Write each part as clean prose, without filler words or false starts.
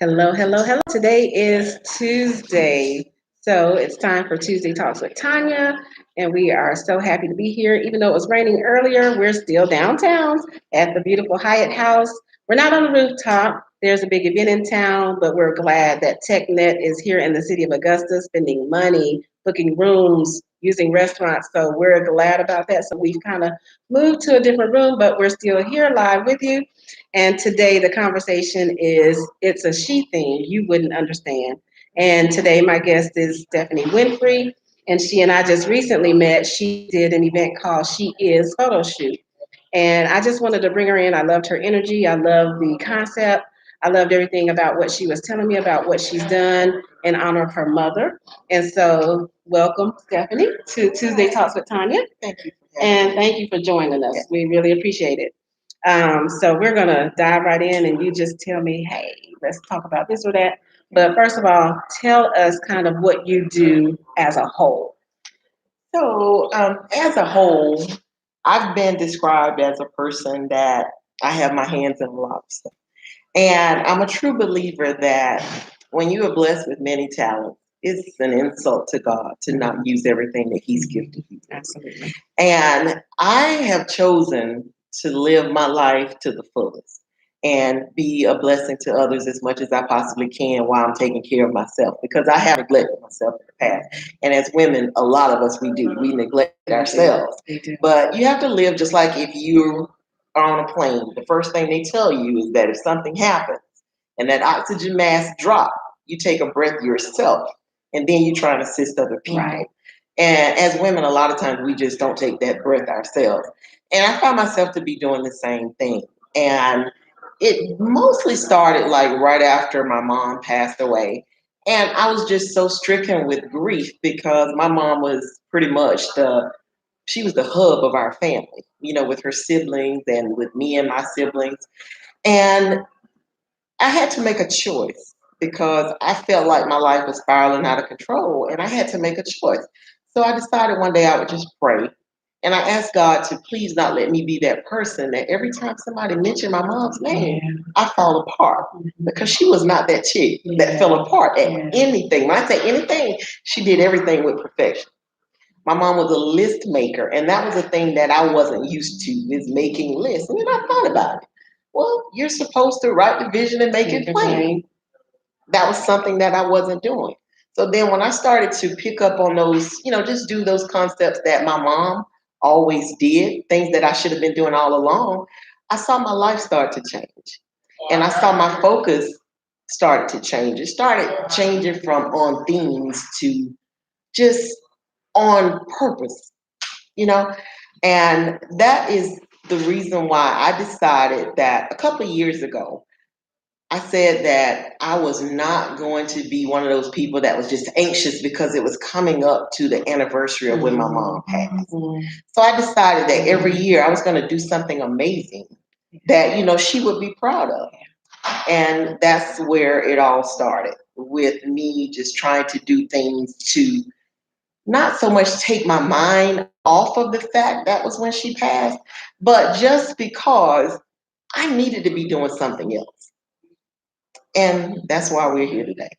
Hello, hello, hello. Today is Tuesday. So it's time for Tuesday Talks with Tonia. And we are so happy to be here. Even though it was raining earlier, we're still downtown at the beautiful Hyatt House. We're not on the rooftop. There's a big event in town, but we're glad that TechNet is here in the city of Augusta spending money, booking rooms, using restaurants. So we're glad about that. So we've kind of moved to a different room, but we're still here live with you. And today the conversation is it's a she thing you wouldn't understand. And today my guest is Stephanie Winfrey, and she and I just recently met. She did an event called She Is Photo Shoot. And I just wanted to bring her in. I loved her energy. I loved the concept. I loved everything about what she was telling me about what she's done in honor of her mother. And so, welcome, Stephanie, to Tuesday Talks with Tanya. Thank you. And thank you for joining us. We really appreciate it. So we're gonna dive right in, and you just tell me, hey, let's talk about this or that. But first of all, tell us kind of what you do as a whole. As a whole, I've been described as a person that I have my hands in lots. And I'm a true believer that when you are blessed with many talents, it's an insult to God to not use everything that He's gifted you. Absolutely. And I have chosen to live my life to the fullest and be a blessing to others as much as I possibly can while I'm taking care of myself because I have neglected myself in the past. And as women, a lot of us we do. We neglect ourselves. We do. But you have to live just like if you are on a plane. The first thing they tell you is that if something happens and that oxygen mask drop, you take a breath yourself and then you try and assist other people. Right. And as women, a lot of times we just don't take that breath ourselves. And I find myself to be doing the same thing. And it mostly started like right after my mom passed away. And I was just so stricken with grief because my mom was pretty much she was the hub of our family, with her siblings and with me and my siblings. And I had to make a choice because I felt like my life was spiraling out of control and I had to make a choice. So I decided one day I would just pray. And I asked God to please not let me be that person that every time somebody mentioned my mom's name, I fall apart because she was not that chick that fell apart at anything. When I say anything, she did everything with perfection. My mom was a list maker, and that was a thing that I wasn't used to, is making lists. And then I thought about it. Well, you're supposed to write the vision and make it plain. That was something that I wasn't doing. So then when I started to pick up on those, just do those concepts that my mom always did, things that I should have been doing all along, I saw my life start to change. And I saw my focus start to change. It started changing from on themes to just on purpose, you know? And that is the reason why I decided that a couple of years ago, I said that I was not going to be one of those people that was just anxious because it was coming up to the anniversary of when my mom passed. So I decided that every year I was going to do something amazing that, she would be proud of. And that's where it all started, with me just trying to do things to not so much take my mind off of the fact that was when she passed, but just because I needed to be doing something else. And that's why we're here today.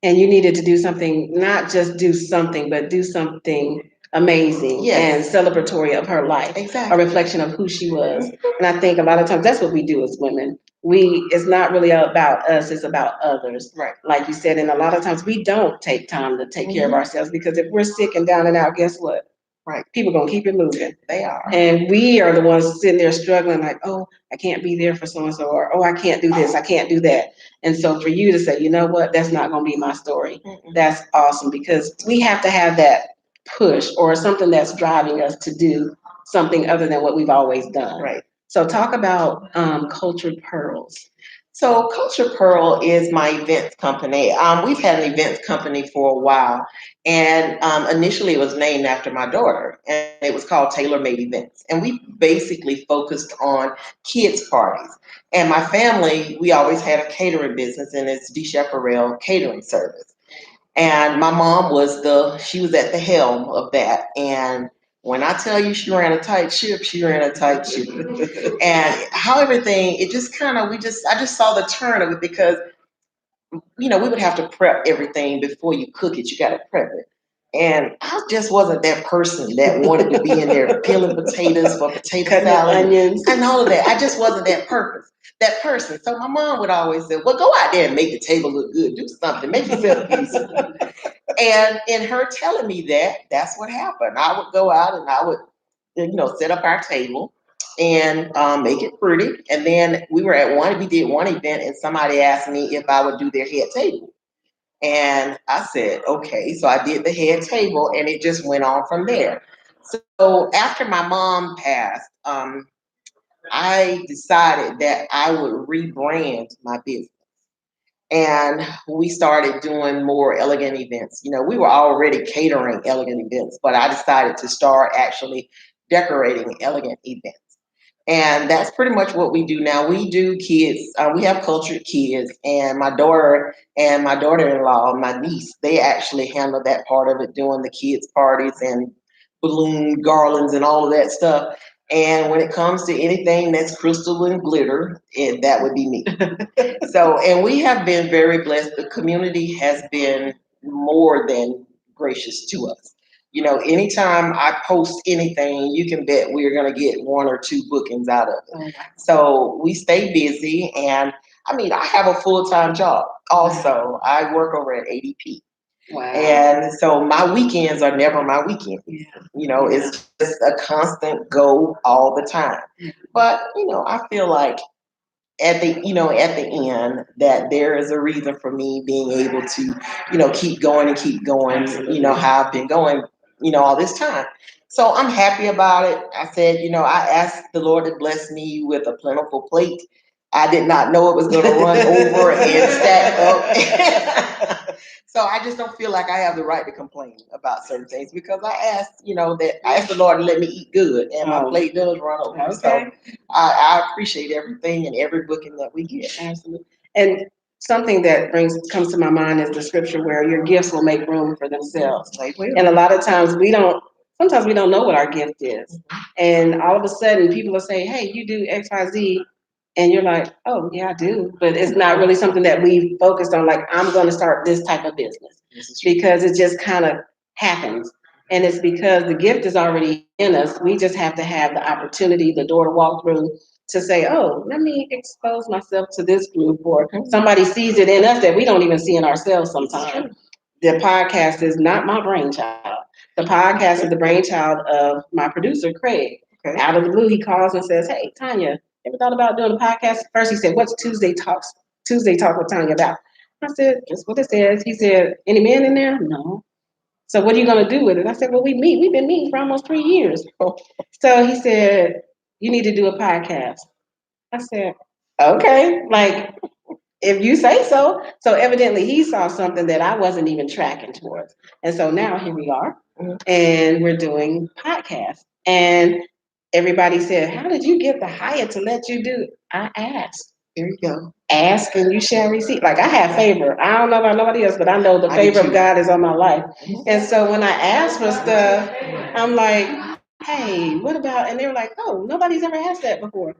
And you needed to do something, not just do something, but do something amazing and celebratory of her life. Exactly. A reflection of who she was. And I think a lot of times that's what we do as women. It's not really about us, it's about others. Right. Like you said, and a lot of times we don't take time to take care of ourselves because if we're sick and down and out, guess what? Right. People gonna keep it moving. They are. And we are the ones sitting there struggling, like, oh, I can't be there for so and so, or oh, I can't do this, I can't do that. And so for you to say, you know what, that's not gonna be my story. That's awesome because we have to have that push or something that's driving us to do something other than what we've always done. Right. So talk about Cultured Pearls. So Culture Pearl is my events company. We've had an events company for a while, and initially it was named after my daughter, and it was called Tailor Made Events. And we basically focused on kids' parties. And my family, we always had a catering business, and it's DeChaparral Catering Service. And my mom she was at the helm of that. And when I tell you she ran a tight ship, she ran a tight ship. And how everything, it just kind of, I just saw the turn of it because we would have to prep everything before you cook it. You got to prep it. And I just wasn't that person that wanted to be in there peeling potatoes for potato Cutting up salad onions. and all of that. I just wasn't that person. So my mom would always say, well, go out there and make the table look good. Do something. Make yourself useful. And in her telling me that, that's what happened. I would go out and I would, set up our table and make it pretty. And then we did one event and somebody asked me if I would do their head table. And I said, okay. So I did the head table and it just went on from there. So after my mom passed, I decided that I would rebrand my business. And we started doing more elegant events. We were already catering elegant events, but I decided to start actually decorating elegant events. And that's pretty much what we do now. We do kids. We have cultured kids, and my daughter and my daughter-in-law, my niece, they actually handle that part of it, doing the kids' parties and balloon garlands and all of that stuff. And when it comes to anything that's crystal and glitter, that would be me. So, and we have been very blessed. The community has been more than gracious to us. Anytime I post anything, you can bet we're going to get one or two bookings out of it. Oh, So we stay busy. And I mean, I have a full time job also. I work over at ADP. wow. And so my weekends are never my weekends. Yeah. It's just a constant go all the time. But, I feel like at the end that there is a reason for me being able to keep going and keep going. How I've been going all this time. So I'm happy about it. I said, I asked the Lord to bless me with a plentiful plate. I did not know it was going to run over and stack up. So I just don't feel like I have the right to complain about certain things because I asked the Lord to let me eat good, and my plate does run over. Okay. So I appreciate everything and every booking that we get. Absolutely. And something that comes to my mind is the scripture where your gifts will make room for themselves. And a lot of times sometimes we don't know what our gift is. And all of a sudden people will say, hey, you do XYZ. And you're like, oh, yeah, I do. But it's not really something that we focused on, like, I'm going to start this type of business because it just kind of happens. And it's because the gift is already in us. We just have to have the opportunity, the door to walk through to say, oh, let me expose myself to this group, or somebody sees it in us that we don't even see in ourselves sometimes. The podcast is not my brainchild. The podcast is the brainchild of my producer, Craig. Okay. Out of the blue, he calls and says, hey, Tonia, ever thought about doing a podcast? First, he said, what's Tuesday Talk with Tonia about? I said, just what it says. He said, any men in there? No. So what are you going to do with it? I said, well, we meet. We've been meeting for almost 3 years. So he said, you need to do a podcast. I said, okay, like, if you say so. So evidently he saw something that I wasn't even tracking towards. And so now here we are, and we're doing podcasts. And everybody said, how did you get the hire to let you do it? I asked. Here you go. Ask and you shall receive. Like, I have favor. I don't know about nobody else, but I know the favor of God is on my life. And so when I asked for stuff, I'm like, hey, what about? And they were like, oh, nobody's ever asked that before.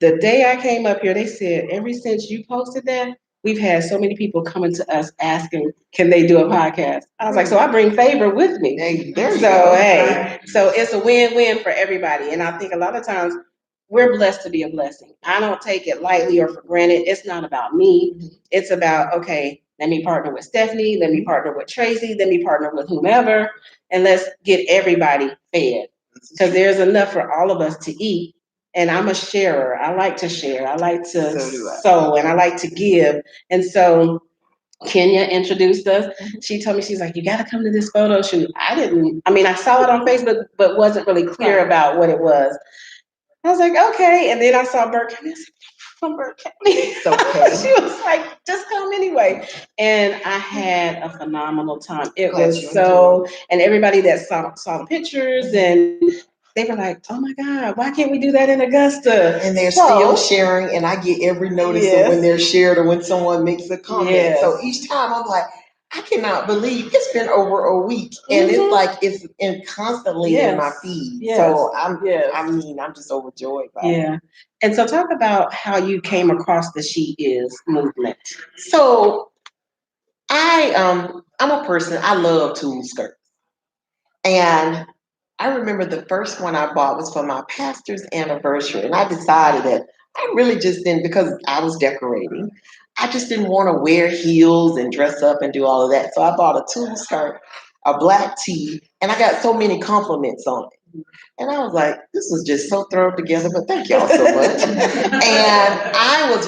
The day I came up here, they said, ever since you posted that, we've had so many people coming to us asking, can they do a podcast? I was like, so I bring favor with me. So it's a win-win for everybody. And I think a lot of times we're blessed to be a blessing. I don't take it lightly or for granted. It's not about me. It's about, okay, let me partner with Stephanie. Let me partner with Tracy. Let me partner with whomever. And let's get everybody fed. Because there's enough for all of us to eat. And I'm a sharer. I like to share. I like to sow, and I like to give. And so Kenya introduced us. She told me, she's like, you got to come to this photo shoot. I saw it on Facebook, but wasn't really clear about what it was. I was like, okay. And then I saw Burke County. I said, from Burke County. Okay. She was like, just come anyway. And I had a phenomenal time. It was so, and everybody that saw the pictures, and they were like, oh my God, why can't we do that in Augusta? And they're still sharing, and I get every notice of when they're shared or when someone makes a comment. Yes. So each time I'm like, I cannot believe it's been over a week, and it's like it's constantly in my feed. Yes. So I'm just overjoyed by it. Yeah. And so talk about how you came across the She Is movement. So I'm a person, I love tulle skirts. And I remember the first one I bought was for my pastor's anniversary. And I decided that I really just didn't, because I was decorating, I just didn't want to wear heels and dress up and do all of that. So I bought a tulle skirt, a black tee, and I got so many compliments on it. And I was like, this was just so thrown together, but thank y'all so much. And I was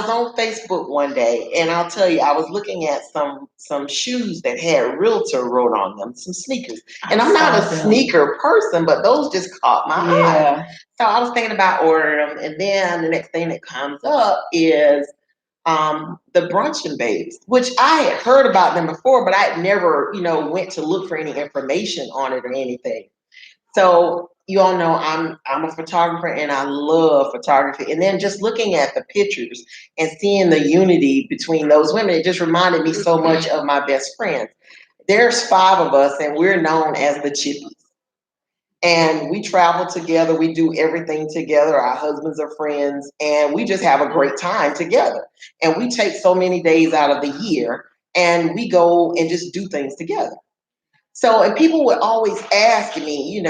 on Facebook one day, and I'll tell you, I was looking at some shoes that had realtor wrote on them, some sneakers. And I'm not a sneaker person, but those just caught my eye. So I was thinking about ordering them, and then the next thing that comes up is the brunch and babes, which I had heard about them before, but I had never, went to look for any information on it or anything. So you all know I'm a photographer and I love photography. And then just looking at the pictures and seeing the unity between those women, it just reminded me so much of my best friends. There's 5 of us and we're known as the Chippies. And we travel together, we do everything together. Our husbands are friends, and we just have a great time together. And we take so many days out of the year and we go and just do things together. So, and people would always ask me,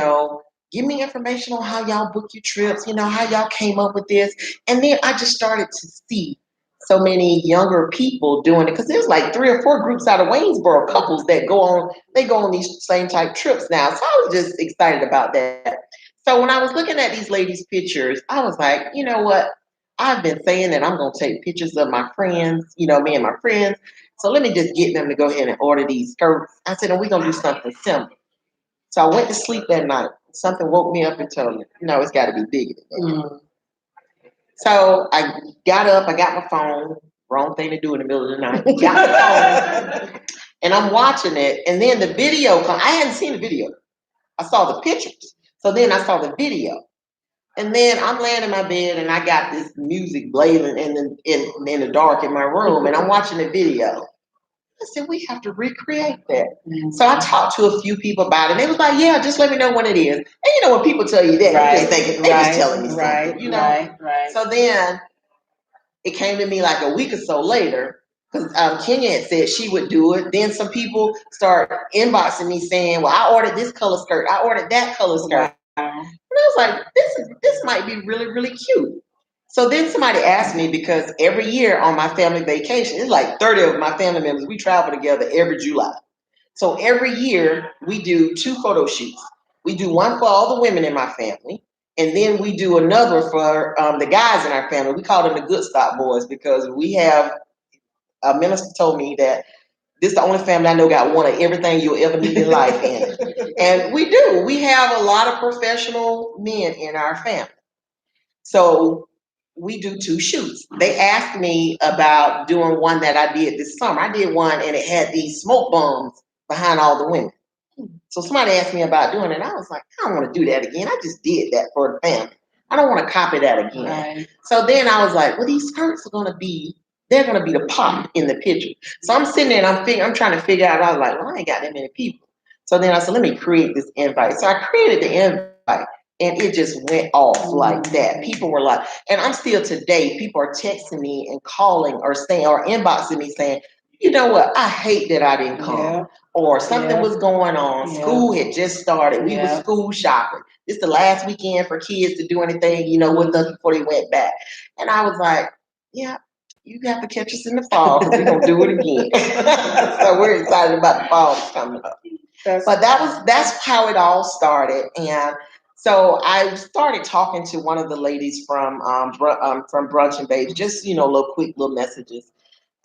give me information on how y'all book your trips, how y'all came up with this. And then I just started to see so many younger people doing it, because there's like 3 or 4 groups out of Waynesboro, couples that go on these same type trips now. So I was just excited about that. So when I was looking at these ladies' pictures, I was like, you know what? I've been saying that I'm going to take pictures of my friends, me and my friends. So let me just get them to go ahead and order these skirts. I said, and we're going to do something simple. So I went to sleep that night. Something woke me up and told me, no, it's got to be bigger than that. So I got up, I got my phone, wrong thing to do in the middle of the night. Got my phone, and I'm watching it. And then the video, I hadn't seen the video. I saw the pictures. So then I saw the video. And then I'm laying in my bed and I got this music blazing in the dark in my room, and I'm watching the video. I said, we have to recreate that. So I talked to a few people about it. And they was like, yeah, just let me know when it is. And when people tell you that, you just think they just telling me something, Right. So then it came to me like a week or so later, because Kenya had said she would do it. Then some people start inboxing me saying, well, I ordered this color skirt. I ordered that color skirt. And I was like, this might be really, really cute. So then somebody asked me, because every year on my family vacation, it's like 30 of my family members, we travel together every July. So every year we do 2 photo shoots. We do one for all the women in my family, and then we do another for the guys in our family. We call them the Good Stock Boys, because we have, a minister told me that this is the only family I know got one of everything you'll ever need in life in it. And we do. We have a lot of professional men in our family. So we do 2 shoots. They asked me about doing one that I did this summer. I did one and it had these smoke bombs behind all the women. So somebody asked me about doing it. I was like, I don't want to do that again. I just did that for the family. I don't want to copy that again. Right. So then I was like, well, these skirts are they're gonna be the pop in the picture. So I'm sitting there and I'm trying to figure out. I was like, well, I ain't got that many people. So then I said, let me create this invite. So I created the invite, and it just went off like that. People were like, and I'm still today, people are texting me and calling or saying or inboxing me saying, you know what, I hate that I didn't come. Yeah. Or something was going on. Yeah. School had just started. We were school shopping. This is the last weekend for kids to do anything, with us before they went back. And I was like, yeah, you have to catch us in the fall, because we're going to do it again. So we're excited about the fall that's coming up. But that's how it all started. And so I started talking to one of the ladies from Brunch and Babes, just, little quick little messages.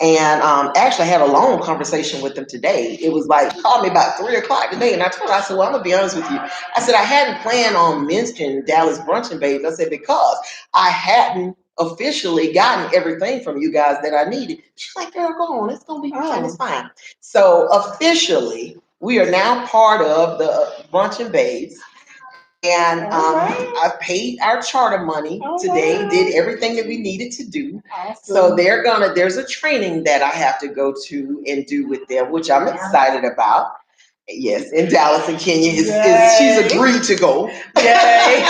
And actually I had a long conversation with them today. It was like, called me about 3:00 today. And I told her, I said, well, I'm going to be honest with you. I said, I hadn't planned on mentioning Dallas Brunch and Babes. I said, because I hadn't officially gotten everything from you guys that I needed. She's like, girl, go on. It's going to be fine. It's fine. So officially, we are now part of the Brunch and Babes. And I paid our charter money today, did everything that we needed to do. Awesome. So there's a training that I have to go to and do with them, which I'm excited about. Yes, in Dallas, and Kenya she's agreed to go. Yay.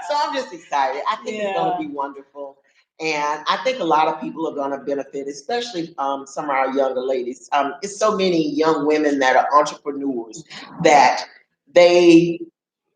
So I'm just excited. I think it's going to be wonderful. And I think a lot of people are going to benefit, especially some of our younger ladies. It's so many young women that are entrepreneurs that they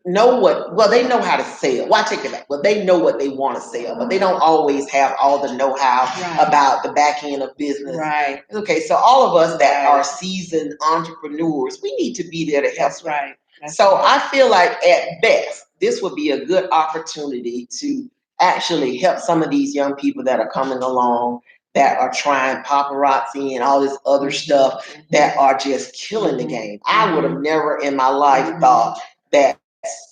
they know how to sell. Well, I take it back. Well, they know what they want to sell, but they don't always have all the know-how about the back end of business. Right. Okay, so all of us that are seasoned entrepreneurs, we need to be there to help. That's right. So I feel like at best, this would be a good opportunity to actually help some of these young people that are coming along that are trying paparazzi and all this other stuff that are just killing the game. I would have never in my life thought that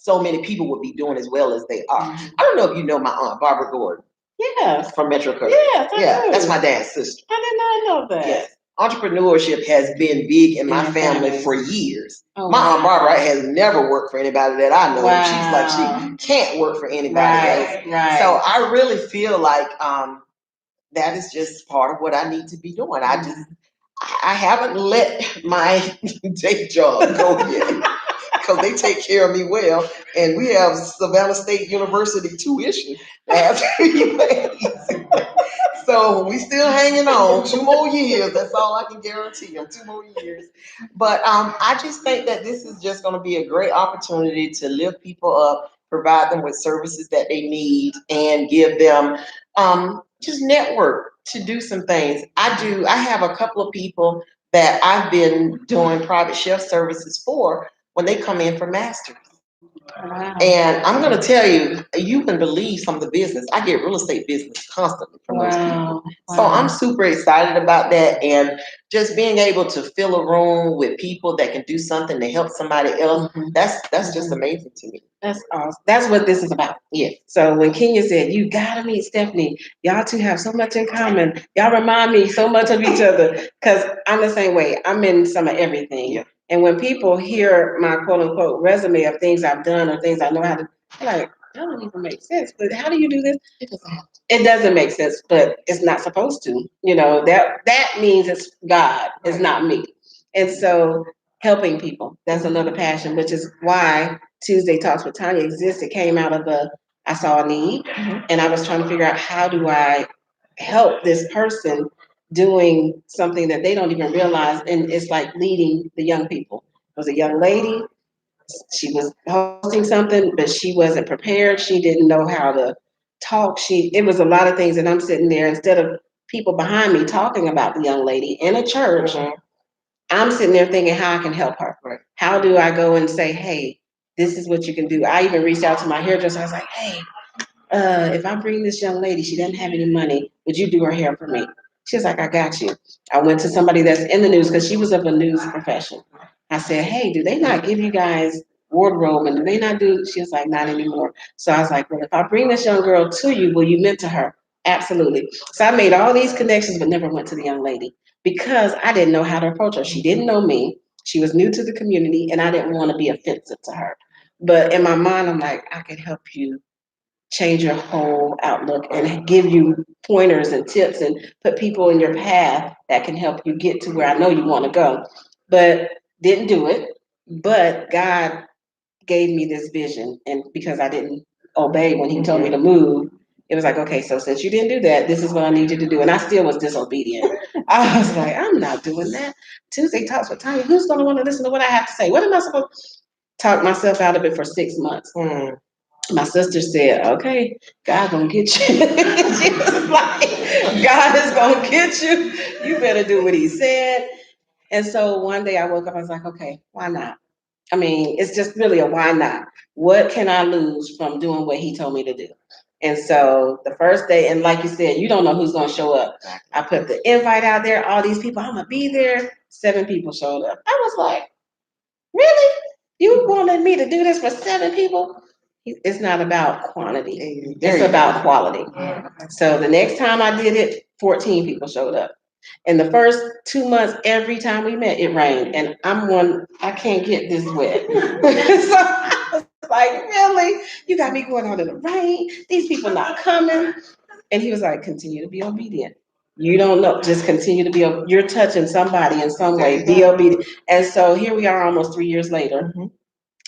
so many people would be doing as well as they are. I don't know if you know my aunt, Barbara Gordon. Yes. From Metro Kirk. Yes, I do. That's my dad's sister. I did not know that. Yes. Entrepreneurship has been big in my family for years. My Aunt Barbara has never worked for anybody that I know. Wow. She's like, she can't work for anybody else. Right. So I really feel like that is just part of what I need to be doing. I haven't let my day job go yet because they take care of me well. And we have Savannah State University tuition as so we still hanging on 2 more years. That's all I can guarantee them, 2 more years. But I just think that this is just going to be a great opportunity to lift people up, provide them with services that they need, and give them just network to do some things. I have a couple of people that I've been doing private chef services for when they come in for masters. Wow. And I'm going to tell you, you can believe some of the business. I get real estate business constantly from those people. So I'm super excited about that. And just being able to fill a room with people that can do something to help somebody else, that's just amazing to me. That's awesome. That's what this is about. Yeah. So when Kenya said, you got to meet Stephanie, y'all two have so much in common. Y'all remind me so much of each other because I'm the same way. I'm in some of everything. Yeah. And when people hear my quote unquote resume of things I've done or things I know how to, they're like, that don't even make sense. But how do you do this? It doesn't make sense, but it's not supposed to. You know, that means it's God, it's not me. And so helping people, that's another passion, which is why Tuesday Talks with Tonia exists. It came out of I saw a need, and I was trying to figure out how do I help this person doing something that they don't even realize, and it's like leading the young people. It was a young lady. She was hosting something, but she wasn't prepared. She didn't know how to talk. It was a lot of things, and I'm sitting there instead of people behind me talking about the young lady in a church. I'm sitting there thinking how I can help her. Right. How do I go and say, hey, this is what you can do? I even reached out to my hairdresser. I was like, hey, if I bring this young lady, she doesn't have any money, would you do her hair for me? She was like, I got you. I went to somebody that's in the news because she was of a news profession. I said, hey, do they not give you guys wardrobe and do they not do? She was like, not anymore. So I was like, well, if I bring this young girl to you, will you mentor her? Absolutely. So I made all these connections, but never went to the young lady because I didn't know how to approach her. She didn't know me. She was new to the community and I didn't want to be offensive to her. But in my mind, I'm like, I can help you change your whole outlook and give you pointers and tips and put people in your path that can help you get to where I know you want to go. But didn't do it. But God gave me this vision. And because I didn't obey when he told me to move, it was like, okay, so since you didn't do that, this is what I need you to do. And I still was disobedient. I was like, I'm not doing that. Tuesday Talks with Tonia. Who's going to want to listen to what I have to say? What am I supposed to talk myself out of it for 6 months? My sister said, okay, God gonna get you. She was like, God is gonna get you. You better do what he said. And so one day I woke up, I was like, okay, why not? I mean, it's just really a why not? What can I lose from doing what he told me to do? And so the first day, and like you said, you don't know who's gonna show up. I put the invite out there, all these people, I'm gonna be there. 7 people showed up. I was like, really? You wanted me to do this for 7 people? It's not about quantity. It's about quality. So the next time I did it, 14 people showed up. In the first 2 months, every time we met, it rained. And I can't get this wet. So I was like, really? You got me going out in the rain? These people not coming? And he was like, continue to be obedient. You don't know, just continue to be, you're touching somebody in some way, be obedient. And so here we are almost 3 years later.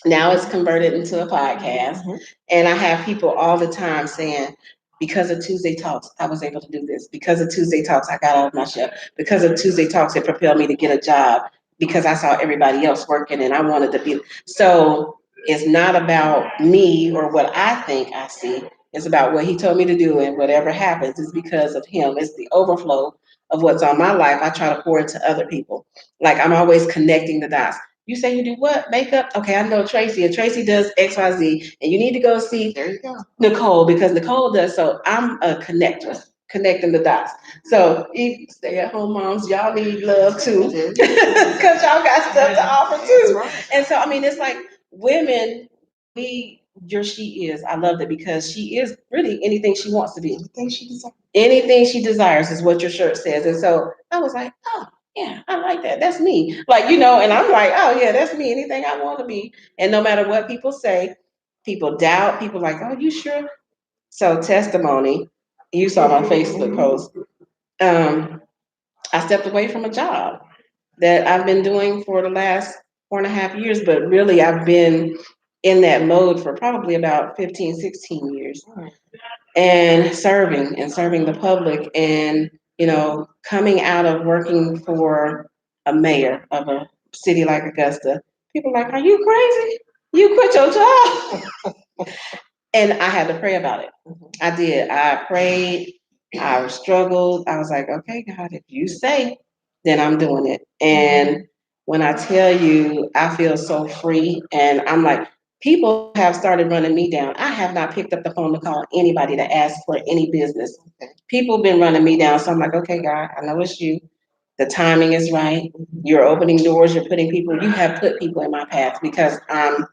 Now it's converted into a podcast. And I have people all the time saying, Because of Tuesday Talks, I was able to do this. Because of Tuesday Talks, I got out of my shell. Because of Tuesday Talks, it propelled me to get a job because I saw everybody else working and I wanted to be. So it's not about me or what I think I see. It's about what he told me to do, and whatever happens is because of him. It's the overflow of what's on my life. I try to pour into other people. Like I'm always connecting the dots. You say you do what? Makeup? Okay, I know Tracy, and Tracy does XYZ, and you need to go see There you go. Nicole because Nicole does. So I'm a connector, connecting the dots. So you stay at home moms, y'all need love too, because y'all got stuff to offer too. Right. And so I mean, it's like women, your she is. I love it because she is really anything she wants to be. Anything she desires. Anything she desires is what your shirt says. And so I was like, oh, yeah, I like that. That's me. Like, and I'm like, oh, yeah, that's me. Anything I want to be. And no matter what people say, people doubt, people like, oh, you sure? So, testimony, you saw my Facebook post. I stepped away from a job that I've been doing for the last 4.5 years, but really I've been in that mode for probably about 15, 16 years and serving the public and coming out of working for a mayor of a city like Augusta. People are like, are you crazy? You quit your job. And I had to pray about it. I did. I prayed. I struggled. I was like, okay, God, if you say, then I'm doing it. And when I tell you, I feel so free. And I'm like, people have started running me down. I have not picked up the phone to call anybody to ask for any business. People have been running me down. So I'm like, okay, God, I know it's you. The timing is right. You're opening doors. You have put people in my path because I'm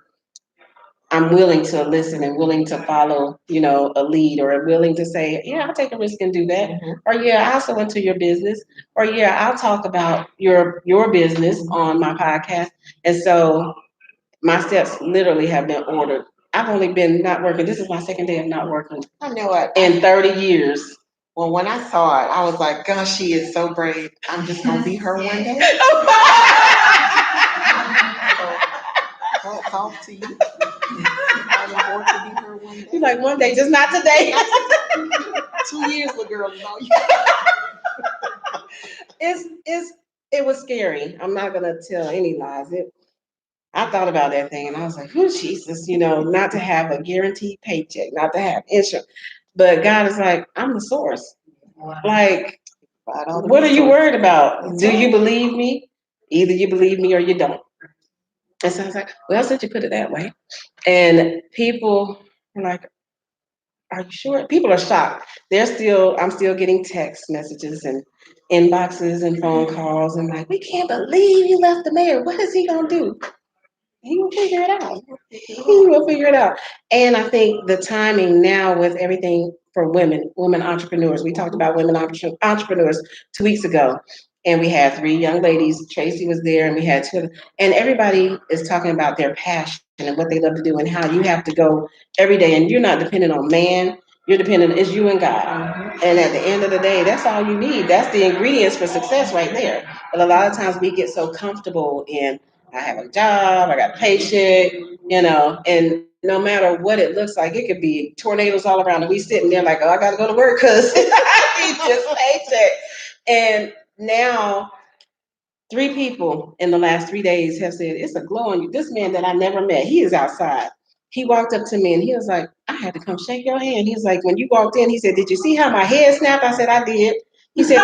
willing to listen and willing to follow, a lead, or willing to say, yeah, I'll take a risk and do that. Or yeah, I'll also into your business. Or yeah, I'll talk about your business on my podcast. And so my steps literally have been ordered. I've only been not working. This is my second day of not working. I know it. In 30 years. Well, when I saw it, I was like, gosh, she is so brave. I'm just going to be her one day. So, hats off to you. I look forward to be her one day. You're like, one day, just not today. 2 years, little girl, is all you. It was scary. I'm not gonna tell any lies. I thought about that thing and I was like, oh Jesus, not to have a guaranteed paycheck, not to have insurance. But God is like, I'm the source. Like, what are you worried about? Do you believe me? Either you believe me or you don't. And so I was like, well, since you put it that way. And people are like, are you sure? People are shocked. I'm still getting text messages and inboxes and phone calls and like, we can't believe you left the mayor. What is he gonna do? He will figure it out. He will figure it out. And I think the timing now with everything for women entrepreneurs. We talked about women entrepreneurs 2 weeks ago, and we had 3 young ladies. Tracy was there, and we had two. And everybody is talking about their passion and what they love to do, and how you have to go every day, and you're not dependent on man. You're dependent. It's you and God. And at the end of the day, that's all you need. That's the ingredients for success right there. But a lot of times we get so comfortable in I have a job, I got a paycheck, and no matter what it looks like, it could be tornadoes all around, and we sitting there like, oh, I got to go to work because I need this paycheck. And now 3 people in the last 3 days have said, it's a glow on you. This man that I never met, he is outside. He walked up to me and he was like, I had to come shake your hand. He was like, when you walked in, he said, did you see how my head snapped? I said, I did. He said,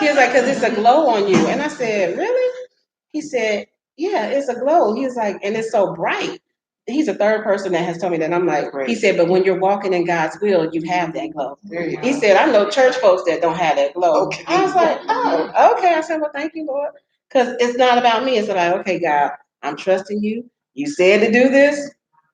he was like, because it's a glow on you. And I said, really? He said, yeah, it's a glow. He was like, and it's so bright. He's a third person that has told me that. I'm like, he said, but when you're walking in God's will, you have that glow. He said, I know church folks that don't have that glow. Okay. I was like, oh, okay. I said, well, thank you, Lord. Because it's not about me. It's about, okay, God, I'm trusting you. You said to do this.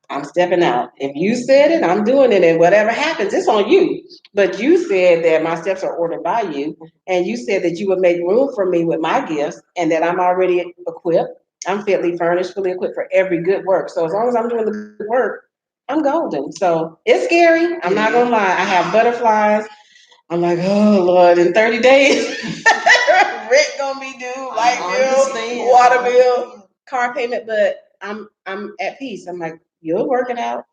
I'm stepping out. If you said it, I'm doing it. And whatever happens, it's on you. But you said that my steps are ordered by you. And you said that you would make room for me with my gifts and that I'm already equipped. I'm fitly furnished, fully equipped for every good work. So as long as I'm doing the good work, I'm golden. So it's scary. I'm not going to lie. I have butterflies. I'm like, oh, Lord, in 30 days, rent going to be due, light bill, water bill, car payment. But I'm at peace. I'm like, you'll work it out.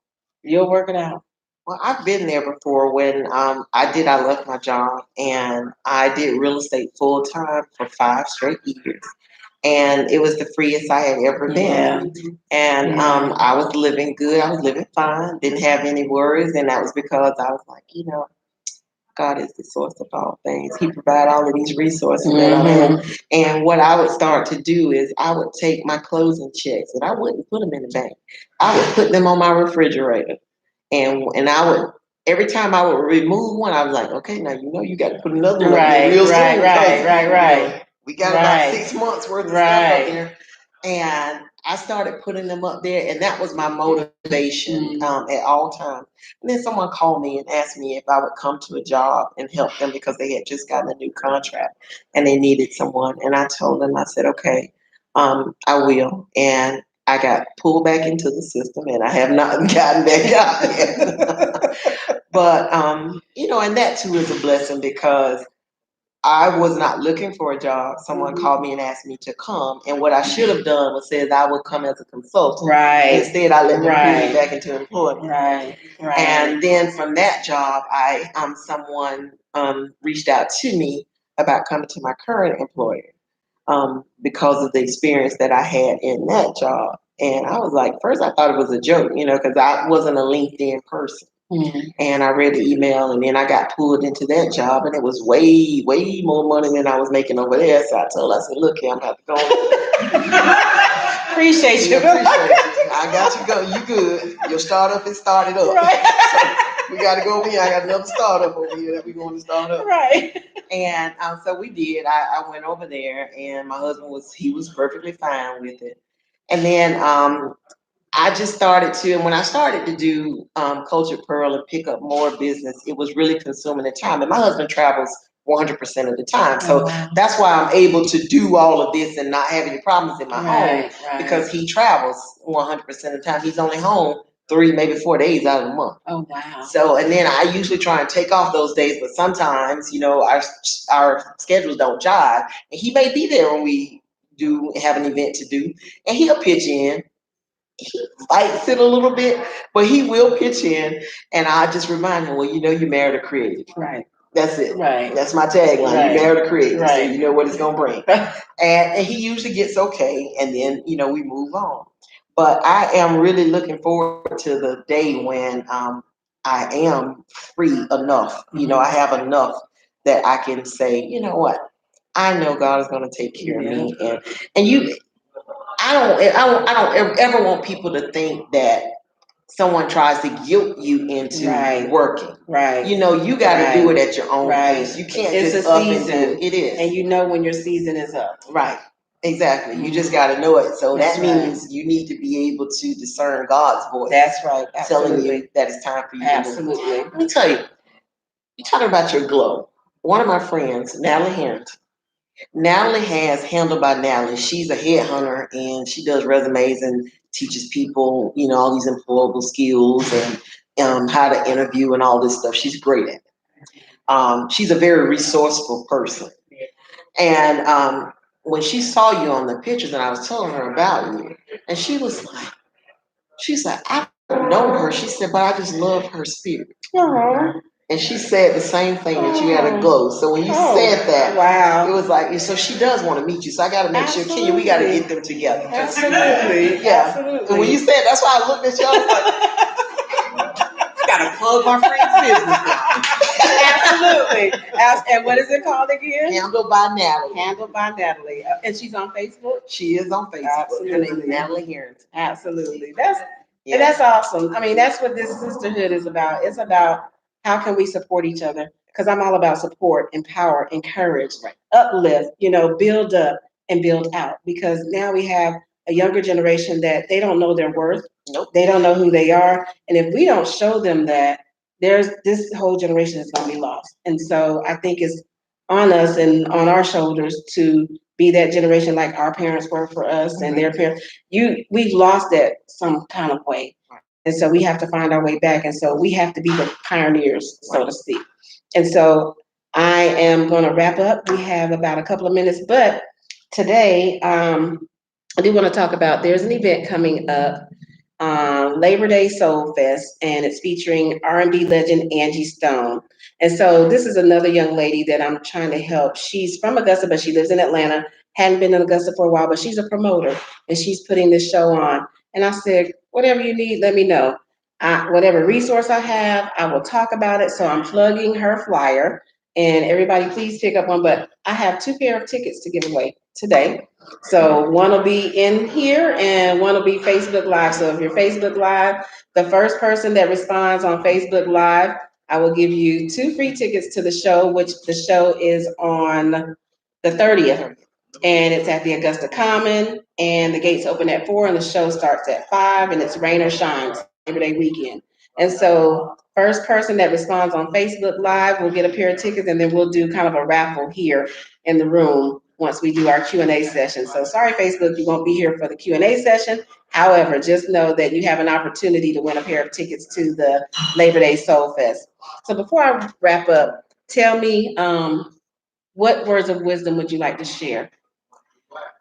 You'll work it out. Well, I've been there before when I left my job and I did real estate full time for 5 straight years. And it was the freest I had ever Yeah. been. And Yeah. I was living good, I was living fine, didn't have any worries. And that was because I was like, God is the source of all things. He provided all of these resources that I Mm-hmm. have. And what I would start to do is I would take my closing checks and I wouldn't put them in the bank. I would put them on my refrigerator. And I would every time I would remove one, I was like, okay, now you got to put another one up there Right, real right, soon because right. we got about Right. 6 months worth of stuff up Right. there. And I started putting them up there, and that was my motivation at all times. And then someone called me and asked me if I would come to a job and help them because they had just gotten a new contract and they needed someone. And I told them, I said, okay, I will. And I got pulled back into the system, and I have not gotten back out yet. But and that too is a blessing because I was not looking for a job. Someone called me and asked me to come, and what I should have done was said I would come as a consultant. Right. Instead, I let them pull me back into employment. Right. Right. And then from that job, someone reached out to me about coming to my current employer because of the experience that I had in that job. And I was like, first I thought it was a joke, because I wasn't a LinkedIn person. Mm-hmm. And I read the email, and then I got pulled into that job, and it was way, way more money than I was making over there. So I told her, I said, look here, I'm going to have to go. Appreciate you. Appreciate you. I got you go. You good. Your startup is started up. Right. So we got to go over here. I got another startup over here that we're going to start up. Right. And so we did. I went over there, and my husband was perfectly fine with it. And then I just started to, and when I started to do Cultured Pearl and pick up more business, it was really consuming the time. And my husband travels 100% of the time. So that's why I'm able to do all of this and not have any problems in my home because he travels 100% of the time. He's only home 3, maybe 4 days out of the month. Oh, wow. So, and then I usually try and take off those days, but sometimes, our schedules don't jive. And he may be there when we do have an event to do, and he'll pitch in. He fights it a little bit, but he will pitch in, and I just remind him, well, you married a creative. Right. That's it. Right. That's my tagline. Right. You married a creative, Right. so you know what it's gonna bring. And he usually gets okay, and then we move on. But I am really looking forward to the day when I am free enough. I have enough that I can say, you know what, I know God is gonna take care of me, and you. I don't ever want people to think that someone tries to guilt you into working. Right. You got to do it at your own pace. You can't It's just a up season. and do it. It is. And you know when your season is up. Right. Exactly. You just got to know it. So that means you need to be able to discern God's voice. That's right. Absolutely. Telling you that it's time for you Absolutely. to move. Let me tell you, you're talking about your glow. One of my friends, Natalie Harrington, Natalie has Handled by Natalie. She's a headhunter and she does resumes and teaches people, all these employable skills and how to interview and all this stuff. She's great at it. She's a very resourceful person. And when she saw you on the pictures and I was telling her about you, and she's like, I don't know her. She said, but I just love her spirit. And she said the same thing, that you had a glow. So when you said that, it was like, so she does want to meet you. So I got to make sure, Kenya, we got to get them together. Absolutely. Yeah. Absolutely. And when you said, that's why I looked at you, I was like, I got to plug my friend's business now. Absolutely. And what is it called again? Handled by Natalie. Handled by Natalie. And she's on Facebook? She is on Facebook. Absolutely. Her name is Natalie Harrington. Absolutely. And that's awesome. I mean, that's what this sisterhood is about. It's about how can we support each other? Because I'm all about support, empower, encourage, uplift, build up and build out. Because now we have a younger generation that they don't know their worth. Nope. They don't know who they are. And if we don't show them that, this whole generation is going to be lost. And so I think it's on us and on our shoulders to be that generation like our parents were for us and their parents. We've lost that some kind of way. And so we have to find our way back. And so we have to be the pioneers, so to speak. And so I am going to wrap up. We have about a couple of minutes, but today I do want to talk about, there's an event coming up Labor Day Soul Fest, and it's featuring R&B legend Angie Stone. And so this is another young lady that I'm trying to help. She's from Augusta, but she lives in Atlanta. Hadn't been in Augusta for a while, but she's a promoter, and she's putting this show on. And I said, whatever you need, let me know. Whatever resource I have, I will talk about it. So I'm plugging her flyer, and everybody please pick up one. But I have two pair of tickets to give away today. So one will be in here and one will be Facebook Live. So if you're Facebook Live, the first person that responds on Facebook Live, I will give you two free tickets to the show, which the show is on the 30th. And it's at the Augusta Common, and the gates open at 4, and the show starts at 5, and it's rain or shine, Labor Day weekend. And so, first person that responds on Facebook Live will get a pair of tickets, and then we'll do kind of a raffle here in the room once we do our Q&A session. So, sorry, Facebook, you won't be here for the Q&A session. However, just know that you have an opportunity to win a pair of tickets to the Labor Day Soul Fest. So, before I wrap up, tell me, what words of wisdom would you like to share?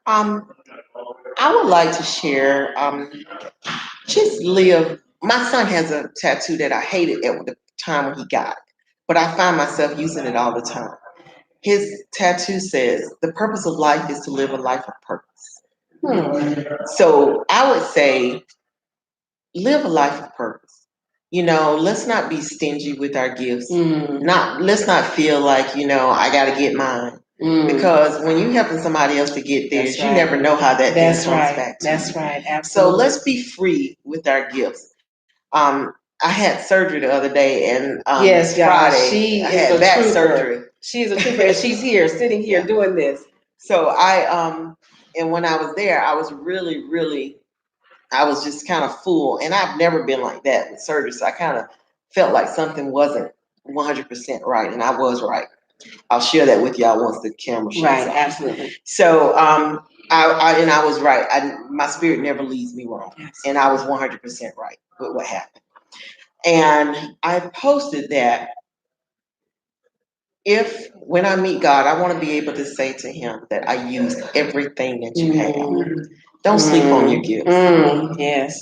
Um, I would like to share, just live. My son has a tattoo that I hated at the time when he got it, but I find myself using it all the time. His tattoo says, "The purpose of life is to live a life of purpose." Hmm. So I would say, live a life of purpose. Let's not be stingy with our gifts. Let's not feel like, I got to get mine. Because when you're helping somebody else to get theirs, you never know how that thing comes back to you. That's right. So Absolutely. let's be free with our gifts. I had surgery the other day, and Yes, y'all. Friday I had back surgery. She is a trooper, and she's here, sitting here Yeah. doing this. So and when I was there, I was really, really, I was just kind of full, and I've never been like that with surgery. So I kind of felt like something wasn't 100% right, and I was right. I'll share that with y'all once the camera shuts Right, off. absolutely. So I was right. My spirit never leads me wrong, Yes. and I was 100% right with what happened. And I posted that, if when I meet God, I want to be able to say to Him that I used everything that you have. Don't sleep on your gifts. Yes.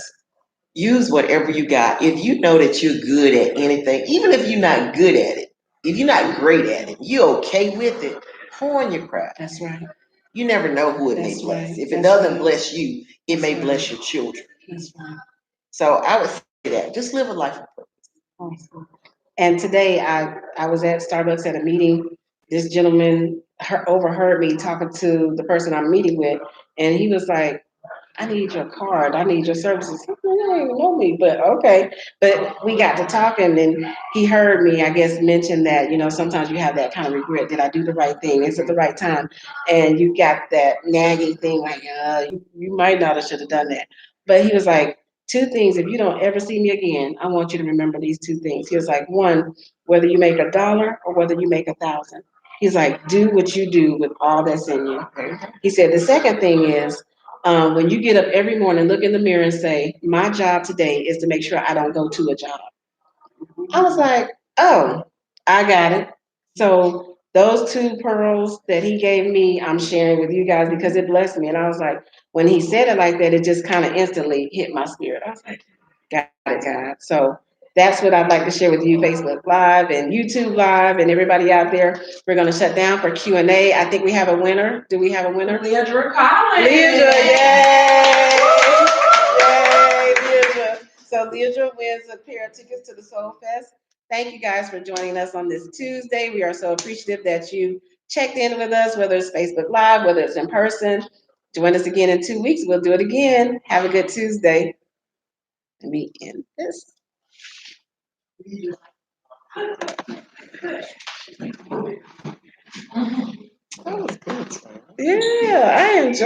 Use whatever you got. If you know that you're good at anything, even if you're not good at it, if you're not great at it, you're okay with it, hone your craft. That's right. You never know who it may That's bless. right. If it That's doesn't right. bless you, it That's may right. bless your children. That's right. So I would say that. Just live a life of purpose. Awesome. And today I was at Starbucks at a meeting. This gentleman overheard me talking to the person I'm meeting with, and he was like, I need your card. I need your services. I don't even know me, but okay. But we got to talking, and he heard me, I guess, mention that, sometimes you have that kind of regret. Did I do the right thing? Is it the right time? And you got that nagging thing like, you might not have should have done that. But he was like, two things. If you don't ever see me again, I want you to remember these two things. He was like, one, whether you make $1 or whether you make 1,000. He's like, do what you do with all that's in you. He said, the second thing is, when you get up every morning, look in the mirror and say, my job today is to make sure I don't go to a job. I was like, oh, I got it. So those two pearls that he gave me, I'm sharing with you guys because it blessed me. And I was like, when he said it like that, it just kind of instantly hit my spirit. I was like, got it, God. So that's what I'd like to share with you, Facebook Live and YouTube Live and everybody out there. We're going to shut down for Q&A. I think we have a winner. Do we have a winner? Leandra Collins. Leandra, yay! Yay, Leandra. So Leandra wins a pair of tickets to the Soul Fest. Thank you guys for joining us on this Tuesday. We are so appreciative that you checked in with us, whether it's Facebook Live, whether it's in person. Join us again in 2 weeks. We'll do it again. Have a good Tuesday. Let me end this. That was good. Yeah, I enjoyed